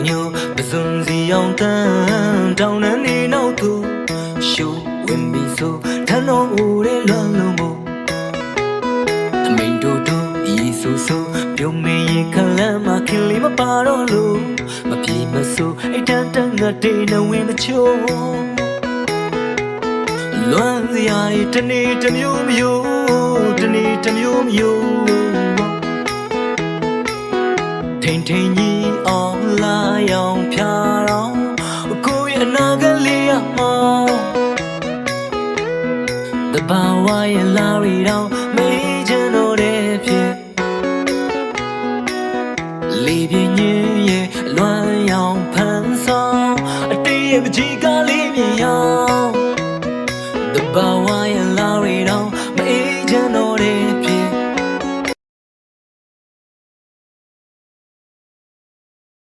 ညပစွန်စီအောင်တန်းတောင်းနှံနေနောက်သူရှူဝင်ပြီးဆိုထန်းတော်ဦးရဲ့လွန်လုံးမို့အမိန်တို့ဤဆိုပြုံးမင်းရခလမ်းမှာခင်လေးမပါတော့လို့မပြေမဆိုအိတ်တန်းတန်းငါတေးနဝင်မချိုးလွမ်းစရာတနေ့တစ်မျိုးမျိုးတနေ့တစ်မျိုးမျိုးထိန်ကြီးအောင်လာရောင်ဖြာတော့ကိုယ့်ရဲ့အနာဂတ်လေးရမောင်းတဘာဝရဲ့လာရီတော့မေးချင်တော့တဲ့ဖြစ်လေးပြင်းရဲ့လွမ်းရောင်ဖန်ဆောင်အတေးရဲ့ပကြီးကလေးမြင်ရောင်တဘာဝရဲ့